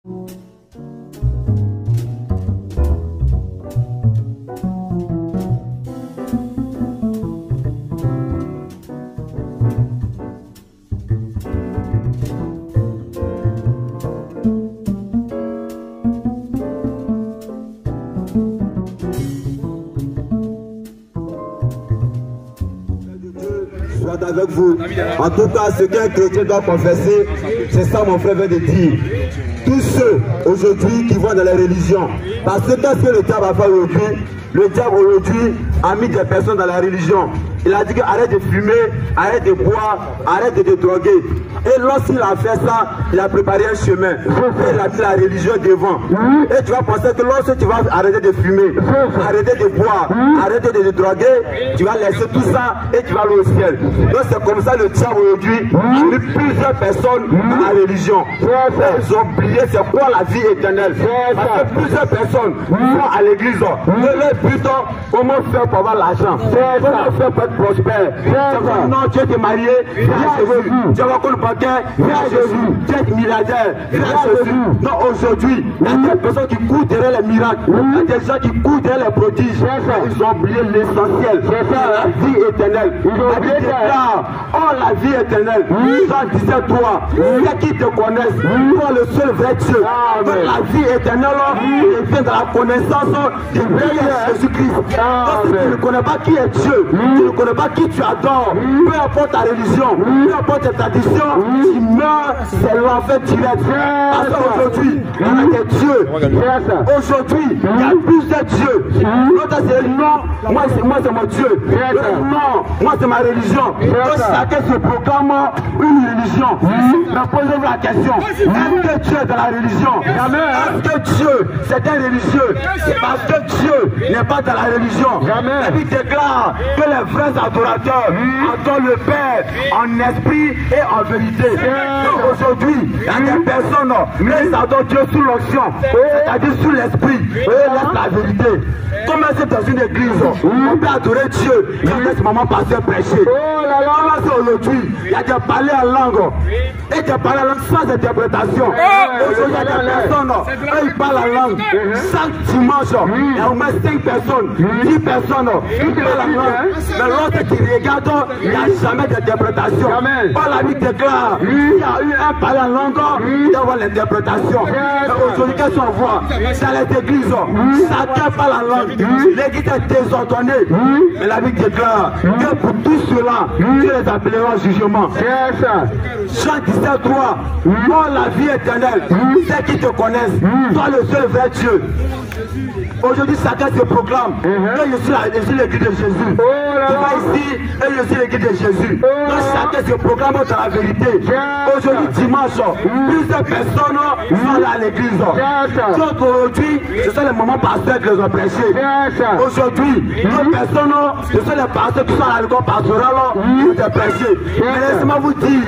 Avec vous. En tout cas, ce qu'un chrétien doit confesser, c'est ça mon frère vient de dire. Tous ceux aujourd'hui qui vont dans la religion, parce que qu'est-ce que le diable a fait aujourd'hui? Le diable aujourd'hui a mis des personnes dans la religion. Il a dit que arrête de fumer, arrête de boire, arrête de te droguer. Et lorsqu'il a fait ça, il a préparé un chemin. Il a mis la religion devant. Et tu vas penser que lorsque tu vas arrêter de fumer, arrêter de boire, arrêter de te droguer, tu vas laisser tout ça et tu vas aller au ciel. Donc c'est comme ça le diable aujourd'hui a mis plusieurs personnes dans la religion. Ils ont oublié c'est quoi la vie éternelle. Parce que plusieurs personnes vont à l'église. Et leur but, comment faire pour avoir l'argent? Comment faire pour être prospère? Non, tu es marié, viens à Jésus. Tu vas le bancaire, viens à Jésus. Tu es milliardaire, viens à Jésus. Non, aujourd'hui, il y a des personnes qui courent derrière les miracles. Il y a des gens qui courent derrière les prodiges. Ils ont oublié l'essentiel. C'est ça, la vie éternelle. La vie éternelle. Oh, la vie éternelle. Jean 17, 3. Ceux qui te connaissent, toi le seul vrai Dieu. Donc la vie éternelle, il vient dans la connaissance du vrai Jésus-Christ. Donc si tu ne connais pas qui est Dieu, tu ne connais pas qui tu adores, peu importe ta religion, peu importe tes traditions, tu meurs, c'est l'enfer direct. Parce qu'aujourd'hui, il y a des dieux. Aujourd'hui, il y a plusieurs dieux. L'autre c'est non, moi c'est mon Dieu. Non, moi c'est ma religion. Donc chacun se proclame une religion. Mais posez-vous la question, est-ce que Dieu est dans la religion? Est-ce que Dieu c'est un religieux? C'est parce que Dieu n'est pas dans la religion. La Bible déclare que les vrais adorateurs adorent le Père en esprit et en vérité. Aujourd'hui, il y a des personnes qui adorent Dieu sous l'onction, c'est-à-dire sous l'esprit, et laissent la vérité. Comment c'est dans une église, on peut adorer Dieu quand laisse maman passer prêcher. Comment c'est aujourd'hui, il y a des palais en langue, et des palais en langue sans interprétation. Aujourd'hui, il y a des personnes, ils parlent en langue. Chaque dimanche, il y a au moins 5 personnes, 10 personnes qui parlent en langue. Mais l'autre qui regarde, il n'y a jamais d'interprétation. Or la Bible déclare, il y a eu un palais en langue, il y a avoir l'interprétation. Aujourd'hui, qu'est-ce qu'on voit? Dans les églises, chacun parle en langue. L'église est désordonnée. Mais la Bible déclare que pour tout cela, Dieu les appellera au jugement. Jean 17, 3. Oh la vie éternelle, ceux qui te connaissent, toi le seul vrai Dieu. Aujourd'hui, chacun se proclame que je suis l'église de Jésus. Tu vas ici et je suis l'église de Jésus. Donc chacun se proclame dans la vérité. Aujourd'hui, dimanche, plusieurs personnes sont là à l'église. Donc aujourd'hui, ce sont les moments pasteurs qui les ont prêchés. Aujourd'hui, d'autres personnes, ce sont les pasteurs qui sont à l'école pastorale qui ont prêché. Mais laissez-moi vous dire,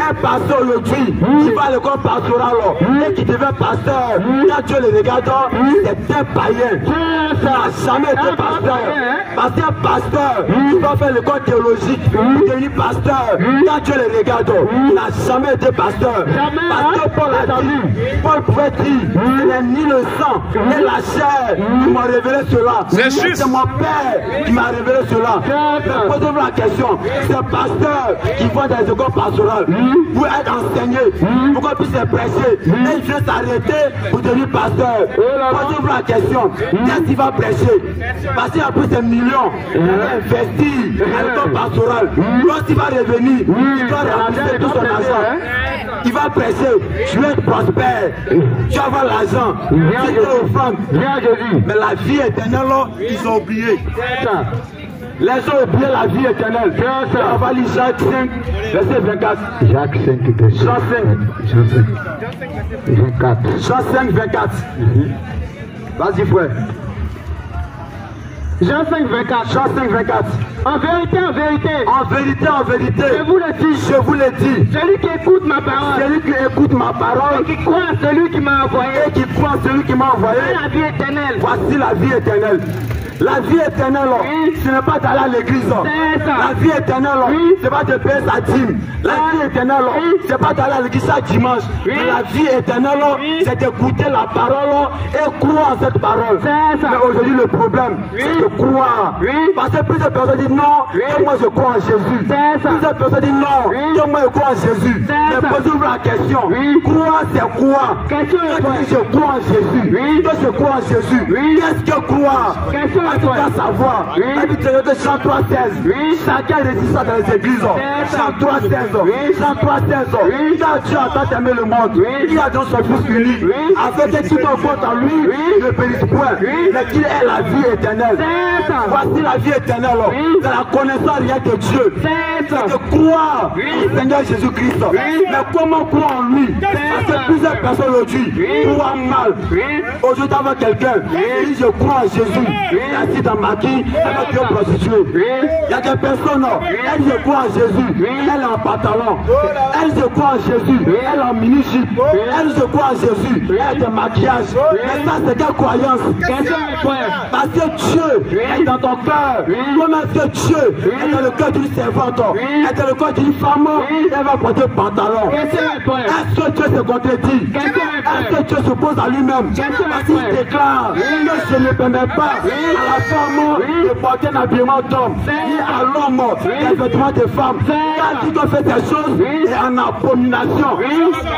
un pasteur aujourd'hui qui va à l'école pastorale et qui devient pasteur, quand Dieu le regarde, c'est un païen. Il n'a jamais été pasteur. Parce qu'un pasteur qui va faire l'école théologique pour devenir pasteur, quand Dieu le regarde, il n'a jamais été pasteur. Parce que Paul a dit, Paul pouvait dire, ce n'est ni le sang, ni la chair qui m'a révélé cela. C'est mon Père qui m'a révélé cela. Mais posez-vous la question, c'est pasteur qui va dans les écoles pastorales pour être enseigné, pour qu'on puisse prêcher. Et il vient s'arrêter pour devenir pasteur. Posez-vous la question, qu'est-ce qu'il va prêcher? Parce qu'il a pris ses millions, il va investir à l'école pastorale. Lorsqu'il va revenir, il va rembourser tout son argent. Il va prêcher, je vais être prospère, tu vas avoir l'argent, tu es offrande. Mais la vie éternelle, ils ont oublié. Les gens ont oublié la vie éternelle. On va lire Jacques 5, verset 24. Jacques 5, verset 24. Jean 5, 24. Vas-y, frère. Jean 5, 24. Jean 5, 24. En vérité, en vérité. En vérité, en vérité. Je vous le dis. Je vous le dis. Celui qui écoute ma parole. Celui qui écoute ma parole. Et qui croit à celui qui m'a envoyé. Et qui croit à celui qui m'a envoyé. La vie éternelle. Voici la vie éternelle. La vie éternelle, ce n'est pas d'aller à l'église. La vie éternelle, c'est pas de payer sa dîme. La vie éternelle, c'est pas d'aller à l'église chaque dimanche. Mais la vie éternelle, c'est d'écouter la parole et croire en cette parole. Mais aujourd'hui, le problème, c'est de croire. Parce que plusieurs personnes disent non, que moi je crois en Jésus. Plusieurs personnes disent non, que moi je crois en Jésus. Mais posez-vous la question. Croire, c'est quoi? Je crois en Jésus. Que je crois en Jésus. Qu'est-ce que croire? Tu dois savoir. La Bible dit que Jean 3,16. Chacun résiste dans les églises. Jean 3,16. Jean 3,16. Car Dieu a tant aimé le monde. Il a donné son Fils unique. Afin que tout un compte en lui ne périsse point. Mais qu'il ait la vie éternelle. Voici la vie éternelle. C'est la connaissance rien que Dieu. C'est de croire au Seigneur Jésus-Christ. Mais comment croire en lui? Parce que plusieurs personnes aujourd'hui croient mal. Aujourd'hui, avant quelqu'un, il dit je crois en Jésus. Il est assis dans ma quille, elle va prostituée. Il y a des personnes, elle je crois en Jésus. Elle est en pantalon. Elle je crois en Jésus. Elle est en mini-jupe. Elle je crois en Jésus. Elle est en maquillage. Mais ça, c'est quelle croyance? Parce que Dieu est dans ton cœur. Comment est-ce que Dieu est dans le cœur d'une servante? Est dans le cœur d'une femme? Elle va porter pantalon. Est-ce que Dieu se contredit? Est-ce que Dieu se pose à lui-même? Parce qu'il déclare que je ne permets pas à la femme de porter un habillement d'homme, ni à l'homme des vêtements de femme. Car si on fait des choses est en abomination.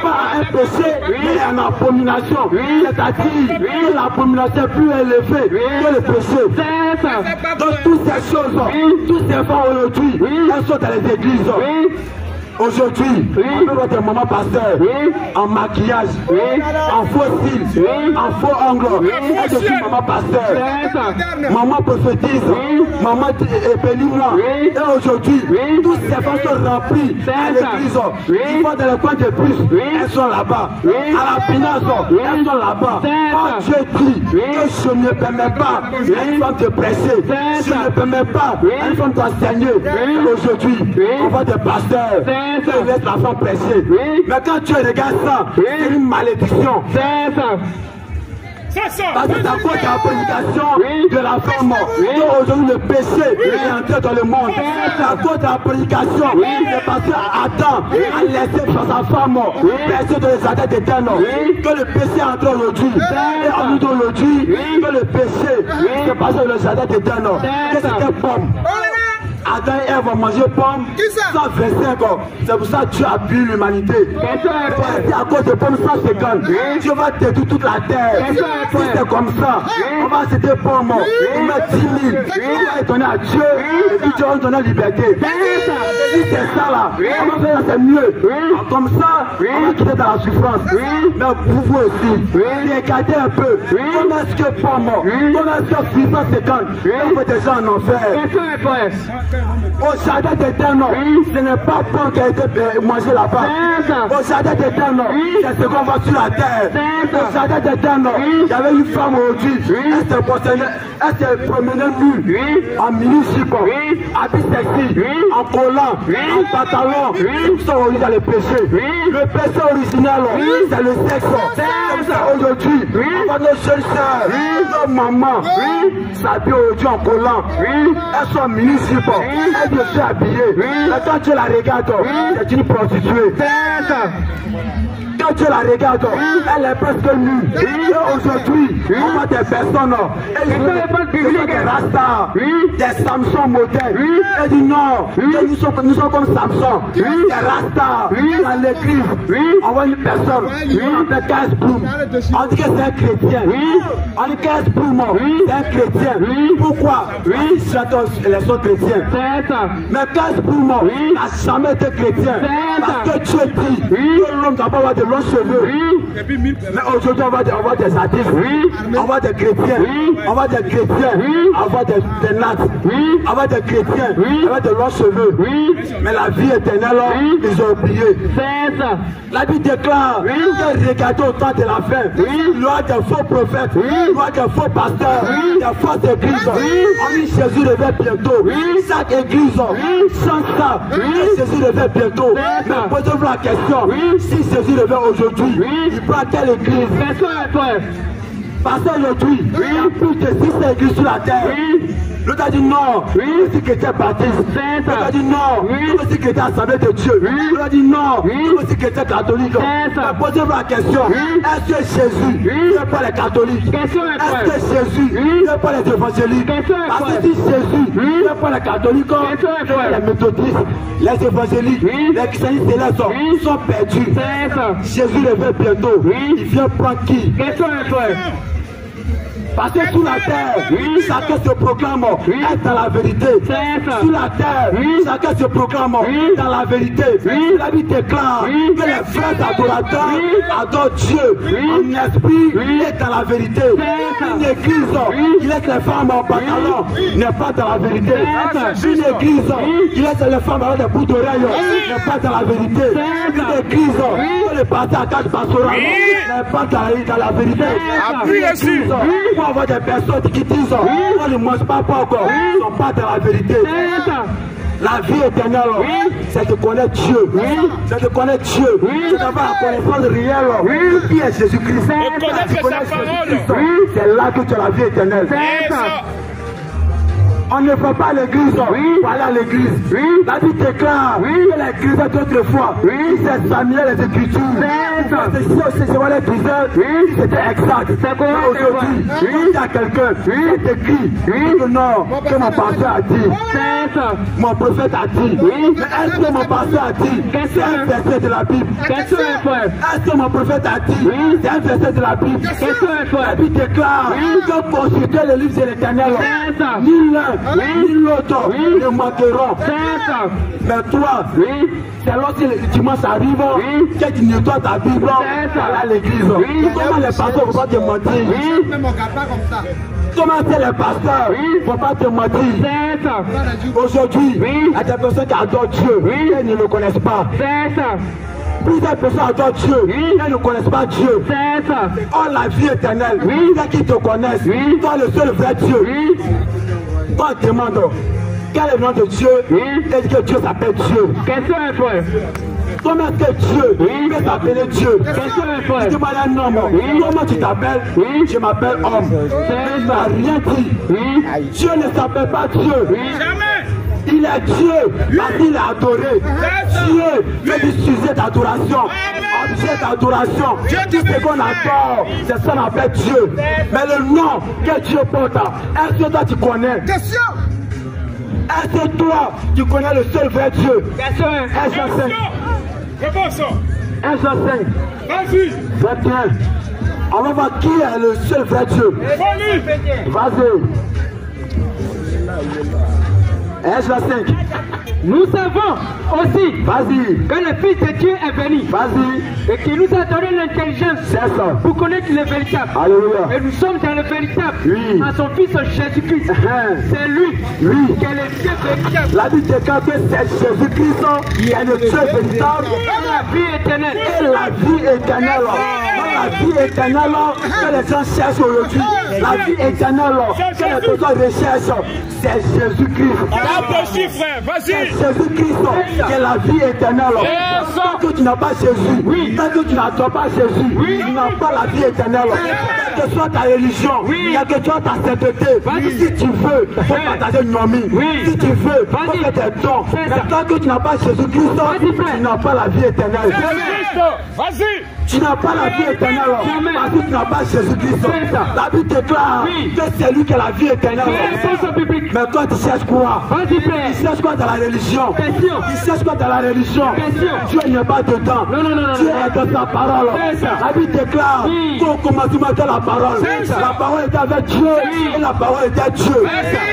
Pas un péché, mais en abomination. C'est-à-dire que l'abomination est plus élevée que le péché. Donc toutes ces choses, tous ces femmes aujourd'hui, elles sont dans les églises. Aujourd'hui, on peut voir des mamans pasteurs en maquillage, en faux style, en faux angle. Elle devient maman pasteur, maman prophétise, maman bénis-moi. Et aujourd'hui, tous ces femmes sont remplies à l'église. Ils vont dans le coin de bus, elles sont là-bas. À la finance, elles sont là-bas. Quand Dieu dit que je ne permets pas à une femme de prêcher, je ne permets pas à une femme d'enseigner. Aujourd'hui, on voit des pasteurs. Il laisse la femme prêcher. Mais quand tu regardes ça, c'est une malédiction. Parce que c'est à cause de la prédication de la femme qu'aujourd'hui le péché est entré dans le monde. C'est à cause de la prédication. C'est parce qu'Adam a laissé sa femme bercer dans les jardins d'Éden que le péché est entré aujourd'hui. Et on nous dit aujourd'hui que le péché c'est passé dans le jardin d'Éden. Que c'était pomme. Adam et Ève vont manger pomme sans 25 ans. C'est pour ça que Dieu a pris l'humanité. C'est à cause de pommes 150. Dieu va détruire toute la terre. Si c'est comme ça, on va citer pommes. On met 10 000. On va donner à Dieu. Et puis Dieu va nous donner la liberté. Si c'est ça là, on va faire c'est mieux. Comme ça, on va quitter dans la souffrance. Mais vous aussi, regardez un peu. Comment est-ce que pommes, comment est-ce que 650, on fait des gens en enfer. Au jardin d'Éden, ce n'est pas bon qui a été mangé là-bas. Au jardin d'Éden, c'est ce qu'on voit sur la terre. Au jardin d'Éden, il y avait une femme aujourd'hui. Elle s'est promenée nue, en mini-jupe, habit sexy, en collant, en pantalon. Tout ça aujourd'hui dans le péché. Le péché original, c'est le sexe. Aujourd'hui, on voit nos jeunes sœurs, nos mamans, s'habillent aujourd'hui en collant. Elles sont en mini-jupe. Elle se fait habiller. Mais quand tu la regardes, c'est une prostituée. Quand tu la regardes, elle est presque nue. Et aujourd'hui, on voit des personnes, des rastas, des Samson modernes. Elle dit non, nous sommes comme Samson. Des rastas, dans l'église, on voit une personne, on appelle 15 Bloom. On dit que c'est un chrétien. On dit 15 Bloom, c'est un chrétien. Pourquoi? Elles sont chrétiens. Mais 15 Bloom n'a jamais été chrétien. Parce que Dieu dit que l'homme doit pas avoir de longs cheveux. Mais aujourd'hui, on voit des artistes, on voit des chrétiens, on voit des chrétiens, on voit des nattes, on voit des chrétiens, on voit de longs cheveux. Mais la vie éternelle, ils ont oublié. La Bible déclare que regardez au temps de la fin, il y aura des faux prophètes, il y aura des faux pasteurs, des fausses églises. On dit Jésus revient bientôt. Chaque église chante ça, Jésus revient bientôt. Mais posez-vous la question, si Jésus revient aujourd'hui, il prend quelle église? Parce qu'aujourd'hui, il y a plus de 6 églises sur la terre. L'autre a dit non, c'est que tu es baptiste. L'autre a dit non, c'est que tu es assemblée de Dieu. L'autre a dit non, c'est que tu es catholique. Posez-vous la question, est-ce que Jésus n'est pas les catholiques? Est-ce que Jésus n'est pas les évangéliques? Parce que si Jésus n'est pas les catholiques, les méthodistes, les évangéliques, les christianistes célestes sont perdus. Jésus revient bientôt. Il vient prendre qui? Parce que sous la terre, chacun se proclame être dans la vérité. Sous la terre, chacun se proclame dans la vérité. La Bible déclare que les frères adorateurs adorent Dieu en esprit et dans la vérité. Une église qui laisse les femmes en pantalon n'est pas dans la vérité. Une église qui laisse les femmes avoir des bouts d'oreilles n'est pas dans la vérité. Une église où les pasteur à quatre pastorales n'est pas dans la vérité. Une église où on voit des personnes qui disent on ne mange pas encore, ils ne sont pas dans la vérité. La vie éternelle, c'est de connaître Dieu. C'est de connaître Dieu. C'est d'avoir la connaissance réelle. Qui est Jésus-Christ? C'est là que tu as la vie éternelle. On ne va pas à l'église pour aller à l'église. La Bible déclare que l'église d'autrefois, c'est Samuel les Écritures. C'est moi les disais, c'était exact. Aujourd'hui, il y a quelqu'un qui écrit que non, que mon pasteur a dit, mon prophète a dit. Mais est-ce que mon pasteur a dit? C'est un verset de la Bible. Est-ce que mon prophète a dit? C'est un verset de la Bible. La Bible déclare que consulter le livre de l'Éternel, ni l'un ni l'autre ne manqueront. Mais toi, c'est lorsque le dimanche arrive que tu nettoies ta Bible à l'église. Comment les pasteurs ne vont pas te mentir? Comment c'est les pasteurs ne vont pas te mentir? Aujourd'hui, il y a des personnes qui adorent Dieu et ne le connaissent pas. Plusieurs personnes adorent Dieu, elles ne connaissent pas Dieu. Oh, la vie éternelle, ceux qui te connaissent, toi le seul vrai Dieu. Toi, demande quel est le nom de Dieu et que Dieu s'appelle Dieu. Comment est-ce que Dieu peut s'appeler Dieu? Tu demandes un homme, comment tu t'appelles? Je m'appelle homme. Il n'a rien dit. Dieu ne s'appelle pas Dieu. Il est Dieu parce qu'il est adoré. Dieu fait du sujet d'adoration. Objet d'adoration. Tout ce qu'on adore, c'est ça qu'on appelle Dieu. Mais le nom que Dieu porte, est-ce que toi tu connais? Est-ce que toi tu connais le seul vrai Dieu? Est-ce que 1 Jean 5. Vas-y. 21. On va voir qui est le seul vrai Dieu. Vas-y. 1 Jean 5. Nous savons aussi que le Fils de Dieu est venu. Et qu'il nous a donné l'intelligence pour connaître le véritable. Alléluia. Et nous sommes dans le véritable. À son Fils Jésus-Christ. C'est lui qui est le Dieu véritable. La Bible déclare que c'est Jésus-Christ qui est le Dieu véritable. Et la vie éternelle. Et la vie éternelle. La vie éternelle que les gens cherchent aujourd'hui. La vie éternelle que les personnes recherchent. C'est Jésus-Christ. Vas-y. Jésus-Christ qui est la vie éternelle. Tant que tu n'as pas Jésus, tant que tu n'adores pas Jésus, tu n'as pas la vie éternelle. Quelle que soit ta religion, quelle que soit ta sainteté, si tu veux, il faut partager une nomie. Si tu veux, il faut que tes dons. Mais tant que tu n'as pas Jésus-Christ, tu n'as pas la vie éternelle. Vas-y. Tu n'as pas la vie éternelle parce que tu n'as pas Jésus-Christ. La Bible déclare que c'est lui qui a la vie éternelle. Mais toi tu cherches quoi? Tu cherches quoi dans la religion? Tu cherches quoi dans la religion? Dieu n'est pas dedans. Dieu est dans sa parole. La Bible déclare qu'au commencement de la parole. La parole était avec Dieu et la parole était Dieu.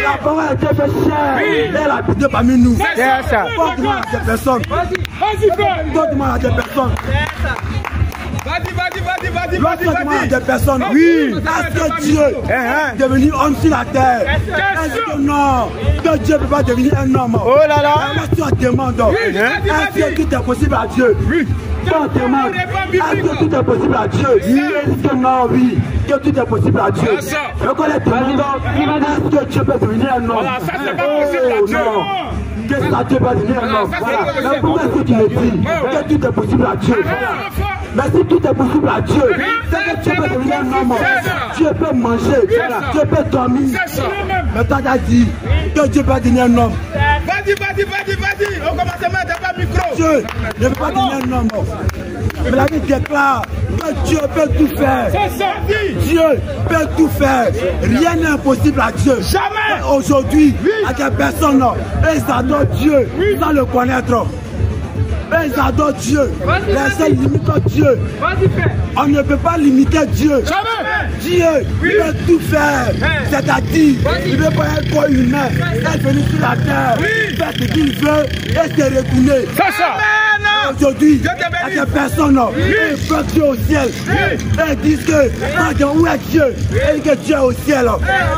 La parole était fait chair et elle a habité parmi nous. Donne-moi à des personnes. Donne-moi à des personnes. Vas-y. Des personnes. Est-ce que Dieu est devenu homme sur la terre? Est-ce que non? Que Dieu ne peut pas devenir un homme? Oh là là. Est-ce que tu demandes? Est-ce que tout est possible à Dieu? On demande, est-ce que tout est possible à Dieu? Est-ce que non, oui, que tout est possible à Dieu? Mais quand les demandons, est-ce que Dieu peut devenir un homme? Ça, c'est pas possible à Dieu. Que ça Dieu va devenir un homme. Voilà. Mais pourquoi est-ce que tu le dis? Que tout est possible à Dieu. Mais si tout est possible à Dieu, c'est que Dieu peut devenir un homme. Dieu peut manger, Dieu peut dormir. Mais toi tu as dit que Dieu peut devenir un homme. Vas-y. On commence à mettre pas micro. Dieu ne peut pas devenir un homme. Mais la Bible déclare que Dieu peut tout faire. Dieu peut tout faire. Rien n'est impossible à Dieu. Jamais. Aujourd'hui, à des personnes, ils adorent Dieu sans le connaître. Ils adorent Dieu. Les gens limitent Dieu. On ne peut pas limiter Dieu. Jamais. Dieu peut tout faire. C'est-à-dire, il veut pas un corps humain. Il est venu sur la terre, faire ce qu'il veut et se retourner. C'est ça. Aujourd'hui, il y a des personnes qui veulent Dieu au ciel. Ils disent que où est Dieu? Et que Dieu est au ciel.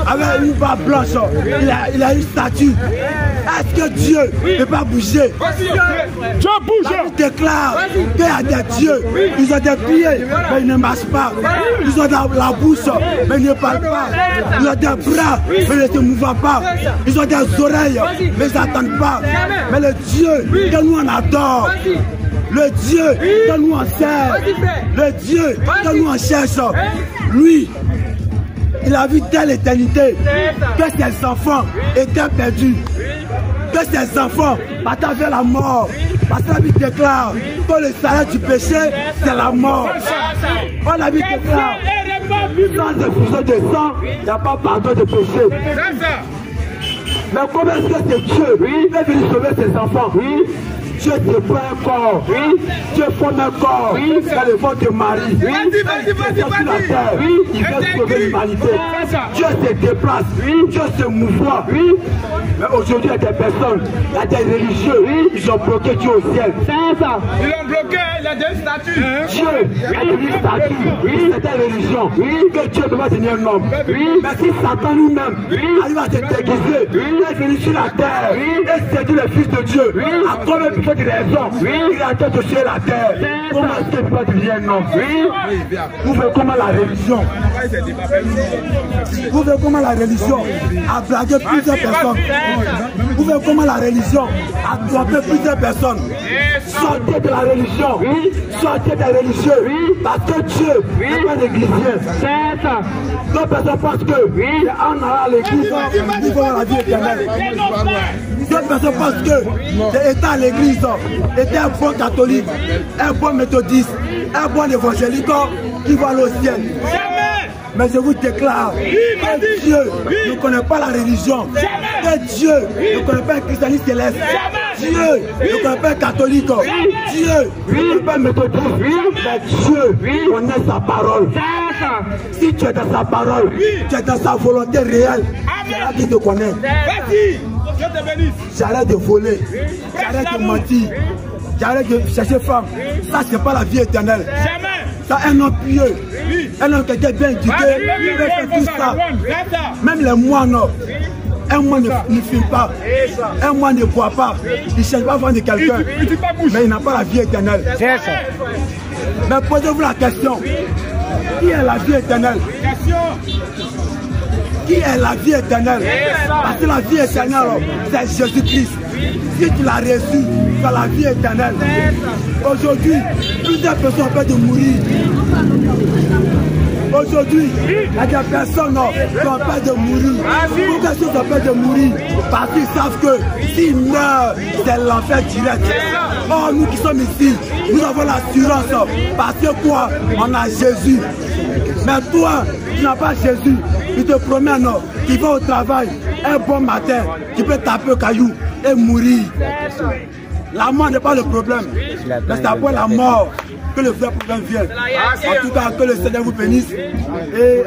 Avec une barbe blanche, il a une statue. Est-ce que Dieu ne peut pas bouger? Dieu bouge. Il déclare qu'il y a des dieux. Ils ont des pieds, mais ils ne marchent pas. Ils ont la bouche, mais ils ne parlent pas. Ils ont des bras, mais ils ne se mouvent pas. Ils ont des oreilles, mais ils n'attendent pas. Mais le Dieu que nous on adore, le Dieu que nous on sert, le Dieu que nous on cherche, lui, il a vu telle éternité que ses enfants étaient perdus. Que ses enfants partaient vers la mort. Parce que la Bible déclare que le salaire du péché, c'est la mort. La Bible déclare sans effusion de sang, il n'y a pas pardon de péché. Mais comment est-ce que c'est Dieu qui est venu sauver ses enfants? Dieu te prend un corps, Dieu forme un corps dans le ventre de Marie. Il veut sauver l'humanité. Dieu se déplace, Dieu se mouvoie. Mais aujourd'hui, il y a des personnes, il y a des religieux, ils ont bloqué Dieu au ciel. Ils l'ont bloqué, il a des statues. Dieu a une statue, c'est une religion, que Dieu ne peut pas devenir un homme. Mais si Satan lui-même arrive à se déguiser, il est venu sur la terre, et séduit le Fils de Dieu, à combien de raisons, il a été touché la terre. Comment est-ce qu'il ne peut pas devenir un homme? Vous voyez comment la religion, vous voyez comment la religion a blagué plusieurs personnes. Vous voyez comment la religion a trompé plusieurs personnes. Sortez de la religion, sortez des religieux, parce que Dieu n'est pas négligé. D'autres personnes pensent que en allant à l'église, ils vont avoir la vie éternelle. D'autres personnes pensent que étant à l'église, étant un bon catholique, un bon méthodiste, un bon évangélique, ils vont aller au ciel. Mais je vous déclare que Dieu ne connaît pas la religion, que Dieu ne connaît pas un christianisme céleste, Dieu ne connaît pas un catholique, Dieu ne connaît pas un méthodiste, mais Dieu connaît sa parole. Si tu es dans sa parole, tu es dans sa volonté réelle, c'est là qu'il te connaît. J'arrête de voler, j'arrête de mentir, j'arrête de chercher femme. Ça, c'est pas la vie éternelle. Ça, un homme pieux, un homme qui est bien éduqué, il peut faire tout ça. Même les moines, un moine ne fume pas, un moine ne boit pas, il ne cherche pas à vendre de quelqu'un, mais il n'a pas la vie éternelle. Mais posez-vous la question, qui est la vie éternelle? Qui est la vie éternelle? Parce que la vie éternelle, c'est Jésus-Christ. Si tu l'as reçu, tu as la vie éternelle. Aujourd'hui, plusieurs personnes ont peur de mourir. Aujourd'hui, il y a des personnes qui ont peur de mourir. Pourquoi ils ont peur de mourir? Parce qu'ils savent que s'ils meurent, c'est l'enfer direct. Or, nous qui sommes ici, nous avons l'assurance. Parce que quoi? On a Jésus. Mais toi, tu n'as pas Jésus. Il te promène, qu'il va au travail, un bon matin, tu peux taper au caillou et mourir. La mort n'est pas le problème. Mais c'est après la mort que le vrai problème vient. En tout cas, que le Seigneur vous bénisse. Et